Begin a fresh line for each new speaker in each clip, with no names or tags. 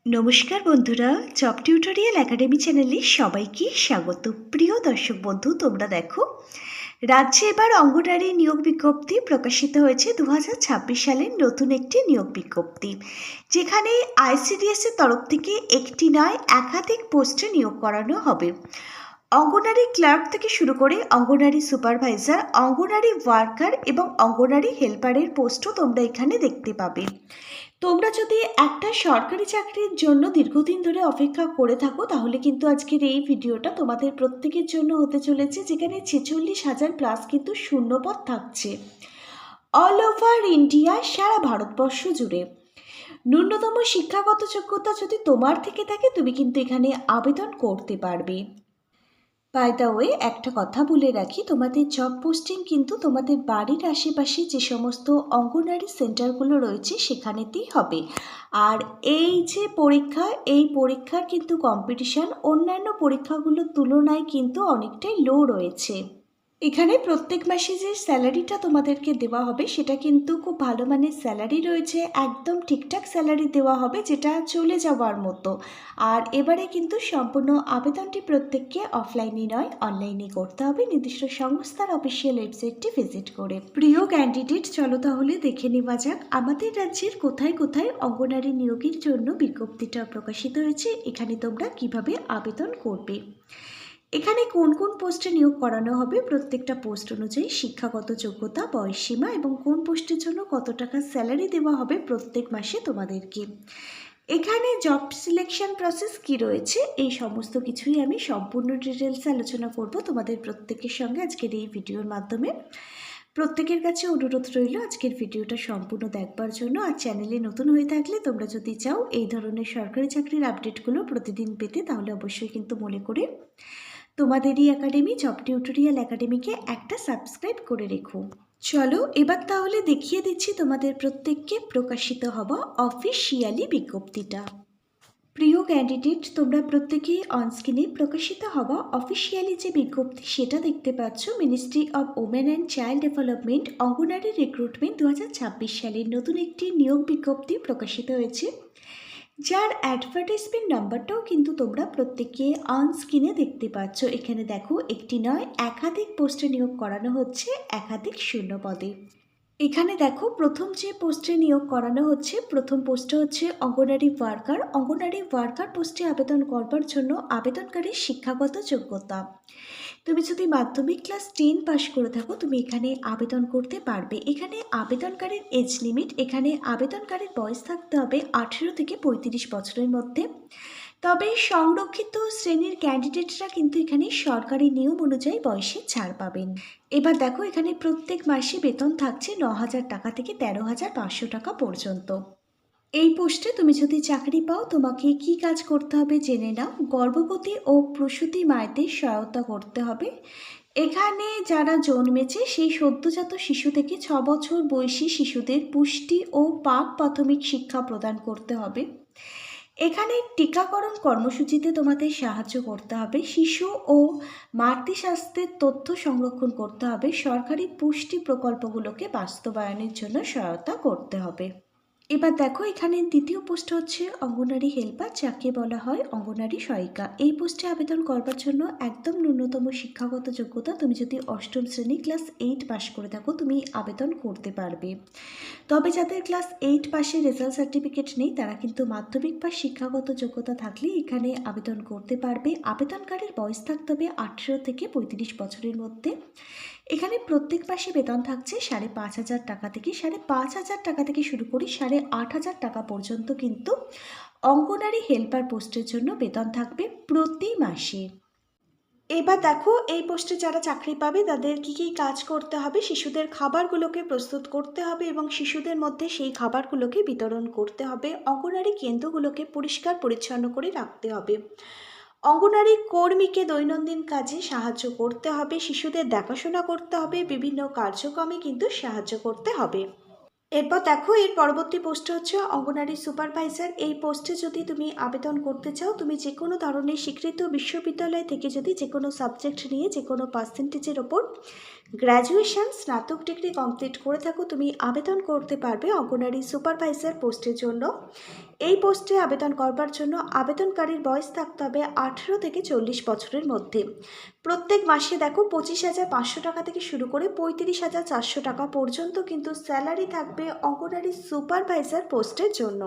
নমস্কার বন্ধুরা, job tutorial academy চ্যানেলে সবাইকে স্বাগত। প্রিয় দর্শক বন্ধু, তোমরা দেখো রাজ্যে এবার অঙ্গনওয়াড়ি নিয়োগ বিজ্ঞপ্তি প্রকাশিত হয়েছে 2026 সালের নতুন একটি নিয়োগ বিজ্ঞপ্তি, যেখানে আইসিডিএস এর তরফ থেকে একটি নয় একাধিক পোস্টে নিয়োগ করানো হবে। অঙ্গনওয়াড়ি ক্লার্ক থেকে শুরু করে অঙ্গনওয়াড়ি সুপারভাইজার, অঙ্গনওয়াড়ি ওয়ার্কার এবং অঙ্গনওয়াড়ি হেল্পারের পোস্টও তোমরা এখানে দেখতে পাবে। তোমরা যদি একটা সরকারি চাকরির জন্য দীর্ঘদিন ধরে অপেক্ষা করে থাকো, তাহলে কিন্তু আজকের এই ভিডিওটা তোমাদের প্রত্যেকের জন্য হতে চলেছে, যেখানে 46,000 প্লাস কিন্তু শূন্যপদ থাকছে অল ওভার ইন্ডিয়া, সারা ভারতবর্ষ জুড়ে। ন্যূনতম শিক্ষাগত যোগ্যতা যদি তোমার থেকে থাকে, তুমি কিন্তু এখানে আবেদন করতে পারবে। বাই দ্য ওয়ে, একটা কথা বলে রাখি, তোমাদের জব পোস্টিং কিন্তু তোমাদের বাড়ির আশেপাশে যে সমস্ত অঙ্গনওয়াড়ি সেন্টারগুলো রয়েছে সেখানেতেই হবে। আর এই যে পরীক্ষা, এই পরীক্ষার কিন্তু কম্পিটিশান অন্যান্য পরীক্ষাগুলোর তুলনায় কিন্তু অনেকটাই লো রয়েছে। এখানে প্রত্যেক মাসে যে স্যালারিটা তোমাদেরকে দেওয়া হবে সেটা কিন্তু খুব ভালো মানের স্যালারি রয়েছে, একদম ঠিকঠাক স্যালারি দেওয়া হবে, যেটা চলে যাওয়ার মতো। আর এবারে কিন্তু সম্পূর্ণ আবেদনটি প্রত্যেককে অফলাইনে নয় অনলাইনে করতে হবে, নির্দিষ্ট সংস্থার অফিসিয়াল ওয়েবসাইটটি ভিজিট করে। প্রিয় ক্যান্ডিডেট, চলো তাহলে দেখে নেওয়া যাক আমাদের রাজ্যের কোথায় কোথায় অঙ্গনওয়াড়ি নিয়োগের জন্য বিজ্ঞপ্তিটা প্রকাশিত হয়েছে, এখানে তোমরা কিভাবে আবেদন করবে। এখানে কোন কোন পোস্টে নিয়োগ করানো হবে, প্রত্যেকটা পোস্ট অনুযায়ী শিক্ষাগত যোগ্যতা, বয়সসীমা এবং কোন পোস্টের জন্য কত টাকা স্যালারি দেওয়া হবে প্রত্যেক মাসে তোমাদেরকে। এখানে জব সিলেকশন প্রসেস কি রয়েছে, এই সমস্ত কিছুই আমি সম্পূর্ণ ডিটেলসে আলোচনা করব তোমাদের প্রত্যেকের সঙ্গে আজকের এই ভিডিওর মাধ্যমে। প্রত্যেকের কাছে অনুরোধ রইল আজকের ভিডিওটা সম্পূর্ণ দেখবার জন্য। আর চ্যানেলে নতুন হয়ে থাকলে তোমরা যদি চাও এই ধরনের সরকারি চাকরির আপডেটগুলো প্রতিদিন পেতে, তাহলে অবশ্যই কিন্তু মনে করে তোমাদেরই একাডেমি জব টিউটোরিয়াল একাডেমিকে একটা সাবস্ক্রাইব করে রেখো। চলো এবার তাহলে দেখিয়ে দিচ্ছি তোমাদের প্রত্যেককে প্রকাশিত হওয়া অফিসিয়ালি বিজ্ঞপ্তিটা। প্রিয় ক্যান্ডিডেট, তোমরা প্রত্যেকেই অনস্ক্রিনে প্রকাশিত হওয়া অফিসিয়ালি যে বিজ্ঞপ্তি সেটা দেখতে পাচ্ছ। Ministry of women and child development anganwadi recruitment 2026 সালের নতুন একটি নিয়োগ বিজ্ঞপ্তি প্রকাশিত হয়েছে, যার অ্যাডভার্টাইজমেন্ট নাম্বারটাও কিন্তু তোমরা প্রত্যেকে অনস্ক্রিনে দেখতে পাচ্ছ। এখানে দেখো, একটি নয় একাধিক পোস্টে নিয়োগ করানো হচ্ছে একাধিক শূন্য পদে। এখানে দেখো, প্রথম যে পোস্টে নিয়োগ করানো হচ্ছে, প্রথম পোস্টটা হচ্ছে অঙ্গনওয়াড়ি ওয়ার্কার। অঙ্গনওয়াড়ি ওয়ার্কার পোস্টে আবেদন করবার জন্য আবেদনকারীর শিক্ষাগত যোগ্যতা, তুমি যদি মাধ্যমিক ক্লাস 10 পাস করে থাকো, তুমি এখানে আবেদন করতে পারবে। এখানে আবেদনকারীর এজ লিমিট, এখানে আবেদনকারীর বয়স থাকতে হবে 18 থেকে 35 বছরের মধ্যে। তবে সংরক্ষিত শ্রেণীর ক্যান্ডিডেটরা কিন্তু এখানে সরকারি নিয়ম অনুযায়ী বয়সে ছাড় পাবেন। এবার দেখো, এখানে প্রত্যেক মাসে বেতন থাকছে 9,000 টাকা থেকে 13,500 টাকা পর্যন্ত। এই পোস্টে তুমি যদি চাকরি পাও, তোমাকে কি কাজ করতে হবে জেনে নাও। গর্ভবতী ও প্রসূতি মায়েদের সহায়তা করতে হবে। এখানে যারা জন্মেছে সেই সদ্যজাত শিশু থেকে 6 বছর বয়সী শিশুদের পুষ্টি ও পাক প্রাথমিক শিক্ষা প্রদান করতে হবে। এখানে টিকাকরণ কর্মসূচিতে তোমাদের সাহায্য করতে হবে। শিশু ও মাতৃ স্বাস্থ্যের তথ্য সংরক্ষণ করতে হবে। সরকারি পুষ্টি প্রকল্পগুলোকে বাস্তবায়নের জন্য সহায়তা করতে হবে। এবার দেখো, এখানে দ্বিতীয় পোস্ট হচ্ছে অঙ্গনওয়াড়ি হেল্পার, যাকে বলা হয় অঙ্গনওয়াড়ি সহায়িকা। এই পোস্টে আবেদন করবার জন্য একদম ন্যূনতম শিক্ষাগত যোগ্যতা, তুমি যদি অষ্টম শ্রেণী ক্লাস 8 পাস করে থাকো, তুমি আবেদন করতে পারবে। তবে যাদের ক্লাস 8 পাশের রেজাল্ট সার্টিফিকেট নেই, তারা কিন্তু মাধ্যমিক বা শিক্ষাগত যোগ্যতা থাকলে এখানে আবেদন করতে পারবে। আবেদনকারীর বয়স থাকতে হবে 18 থেকে 35 বছরের মধ্যে। এখানে প্রত্যেক মাসে বেতন থাকছে 5,500 টাকা থেকে 5,500 টাকা থেকে শুরু করে 8,500 টাকা পর্যন্ত কিন্তু অঙ্গনওয়াড়ি হেল্পার পোস্টের জন্য বেতন থাকবে প্রতি মাসে। এবার দেখো, এই পোস্টে যারা চাকরি পাবে তাদের কি কি কাজ করতে হবে। শিশুদের খাবারগুলোকে প্রস্তুত করতে হবে এবং শিশুদের মধ্যে সেই খাবারগুলোকে বিতরণ করতে হবে। অঙ্গনওয়াড়ি কেন্দ্রগুলোকে পরিষ্কার পরিচ্ছন্ন করে রাখতে হবে। অঙ্গনওয়াড়ি কর্মীকে দৈনন্দিন কাজে সাহায্য করতে হবে। শিশুদের দেখাশোনা করতে হবে, বিভিন্ন কার্যক্রমে কিন্তু সাহায্য করতে হবে। এরপর দেখো, এর পরবর্তী পোস্ট হচ্ছে অঙ্গনওয়াড়ি সুপারভাইজার। এই পোস্টে যদি তুমি আবেদন করতে চাও, তুমি যে কোনো ধরনের স্বীকৃত বিশ্ববিদ্যালয় থেকে যদি যে কোনো সাবজেক্ট নিয়ে যে কোনো পার্সেন্টেজের ওপর গ্র্যাজুয়েশন স্নাতক ডিগ্রি কমপ্লিট করে থাকো, তুমি আবেদন করতে পারবে অঙ্গনারী সুপারভাইজার পোস্টের জন্য। এই পোস্টে আবেদন করবার জন্য আবেদনকারীর বয়স থাকতে হবে 18 থেকে 40 বছরের মধ্যে। প্রত্যেক মাসে দেখো 25,500 টাকা থেকে শুরু করে 35,400 টাকা পর্যন্ত কিন্তু স্যালারি থাকবে অঙ্গনারী সুপারভাইজার পোস্টের জন্য।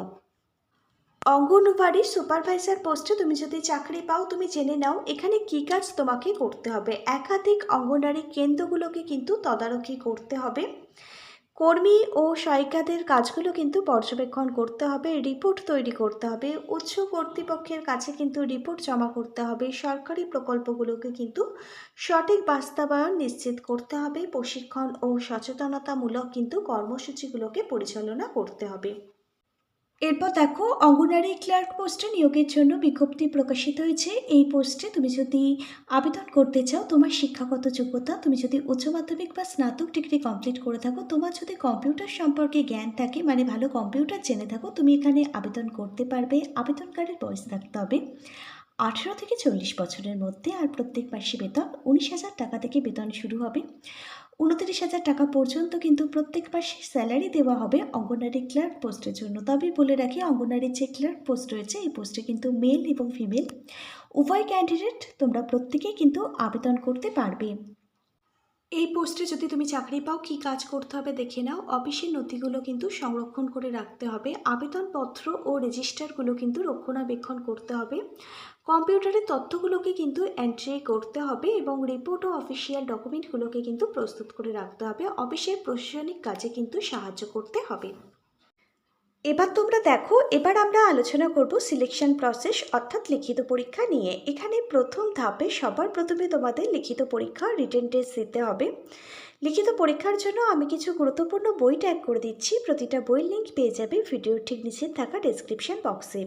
অঙ্গনওয়াড়ি সুপারভাইজার পোস্টে তুমি যদি চাকরি পাও, তুমি জেনে নাও এখানে কী কাজ তোমাকে করতে হবে। একাধিক অঙ্গনওয়াড়ি কেন্দ্রগুলোকে কিন্তু তদারকি করতে হবে। কর্মী ও সহায়িকাদের কাজগুলো কিন্তু পর্যবেক্ষণ করতে হবে, রিপোর্ট তৈরি করতে হবে, উচ্চ কর্তৃপক্ষের কাছে কিন্তু রিপোর্ট জমা করতে হবে, সরকারি প্রকল্পগুলোকে কিন্তু সঠিক বাস্তবায়ন নিশ্চিত করতে হবে, প্রশিক্ষণ ও সচেতনতামূলক কিন্তু কর্মসূচিগুলোকে পরিচালনা করতে হবে। এরপর দেখো অঙ্গনারী ক্লার্ক পোস্টে নিয়োগের জন্য বিজ্ঞপ্তি প্রকাশিত হয়েছে। এই পোস্টে তুমি যদি আবেদন করতে চাও, তোমার শিক্ষাগত যোগ্যতা, তুমি যদি উচ্চ মাধ্যমিক বা স্নাতক ডিগ্রি কমপ্লিট করে থাকো, তোমার যদি কম্পিউটার সম্পর্কে জ্ঞান থাকে, মানে ভালো কম্পিউটার জেনে থাকো, তুমি এখানে আবেদন করতে পারবে। আবেদনকারীর বয়স থাকতে হবে 18 থেকে 40 বছরের মধ্যে। আর প্রত্যেক মাসে বেতন 19,000 টাকা থেকে বেতন শুরু হবে। 29,000 টাকা পর্যন্ত কিন্তু প্রত্যেক মাসে স্যালারি দেওয়া হবে অঙ্গনারী ক্লার্ক পোস্টের জন্য। তবে বলে রাখি, অঙ্গনারীর যে ক্লার্ক পোস্ট রয়েছে, এই পোস্টে কিন্তু মেল এবং ফিমেল উভয় ক্যান্ডিডেট তোমরা প্রত্যেকেই কিন্তু আবেদন করতে পারবে। এই পোস্টে যদি তুমি চাকরি পাও, কী কাজ করতে হবে দেখে নাও। অফিসের নথিগুলো কিন্তু সংরক্ষণ করে রাখতে হবে, আবেদনপত্র ও রেজিস্টারগুলো কিন্তু রক্ষণাবেক্ষণ করতে হবে, কম্পিউটারের তথ্যগুলোকে কিন্তু এন্ট্রি করতে হবে এবং রিপোর্ট ও অফিসিয়াল ডকুমেন্টগুলোকে কিন্তু প্রস্তুত করে রাখতে হবে। অফিসের প্রশাসনিক কাজে কিন্তু সাহায্য করতে হবে। এবার তোমরা দেখো, এবার আমরা আলোচনা করব সিলেকশন প্রসেস অর্থাৎ লিখিত পরীক্ষা নিয়ে। এখানে প্রথম ধাপে সবার প্রথমে তোমাদের লিখিত পরীক্ষা রিটেন টেস্ট দিতে হবে। লিখিত পরীক্ষার জন্য আমি কিছু গুরুত্বপূর্ণ বই ট্যাগ করে দিচ্ছি। প্রতিটা বইয়ের লিঙ্ক পেয়ে যাবে ভিডিওর ঠিক নিচে থাকা ডেসক্রিপশন বক্সে।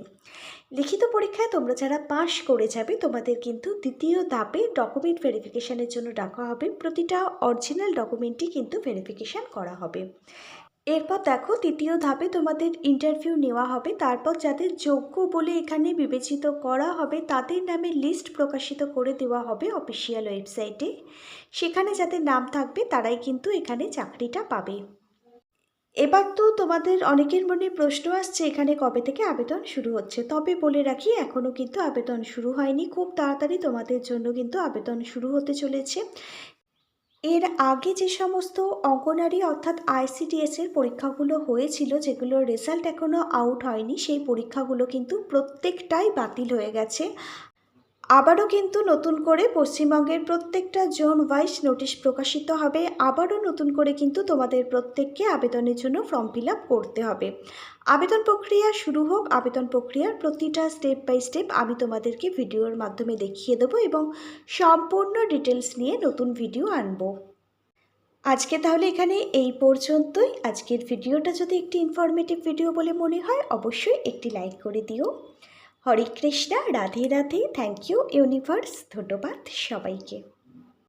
লিখিত পরীক্ষায় তোমরা যারা পাশ করে যাবে, তোমাদের কিন্তু দ্বিতীয় ধাপে ডকুমেন্ট ভেরিফিকেশানের জন্য ডাকা হবে। প্রতিটা অরিজিনাল ডকুমেন্টই কিন্তু ভেরিফিকেশান করা হবে। এরপর দেখো, তৃতীয় ধাপে তোমাদের ইন্টারভিউ নেওয়া হবে। তারপর যাদের যোগ্য বলে এখানে বিবেচিত করা হবে, তাদের নামে লিস্ট প্রকাশিত করে দেওয়া হবে অফিসিয়াল ওয়েবসাইটে। সেখানে যাদের নাম থাকবে তারাই কিন্তু এখানে চাকরিটা পাবে। এবার তো তোমাদের অনেকের মনে প্রশ্ন আসছে, এখানে কবে থেকে আবেদন শুরু হচ্ছে। তবে বলে রাখি, এখনও কিন্তু আবেদন শুরু হয়নি। খুব তাড়াতাড়ি তোমাদের জন্য কিন্তু আবেদন শুরু হতে চলেছে। এর আগে যে সমস্ত অঙ্গনারী অর্থাৎ ICDS-এর পরীক্ষাগুলো হয়েছিল, যেগুলোর রেজাল্ট এখনও আউট হয়নি, সেই পরীক্ষাগুলো কিন্তু প্রত্যেকটাই বাতিল হয়ে গেছে। আবারও কিন্তু নতুন করে পশ্চিমবঙ্গের প্রত্যেকটা জোন ওয়াইজ নোটিশ প্রকাশিত হবে। আবারও নতুন করে কিন্তু তোমাদের প্রত্যেককে আবেদনের জন্য ফর্ম ফিল আপ করতে হবে। আবেদন প্রক্রিয়া শুরু হোক। আবেদন প্রক্রিয়ার প্রতিটা স্টেপ বাই স্টেপ আমি তোমাদেরকে ভিডিওর মাধ্যমে দেখিয়ে দেবো এবং সম্পূর্ণ ডিটেলস নিয়ে নতুন ভিডিও আনবো। আজকে তাহলে এখানে এই পর্যন্তই। আজকের ভিডিওটা যদি একটি ইনফরমেটিভ ভিডিও বলে মনে হয়, অবশ্যই একটি লাইক করে দিও। Hare Krishna, Radhe Radhe, thank you universe, ধন্যবাদ সবাইকে।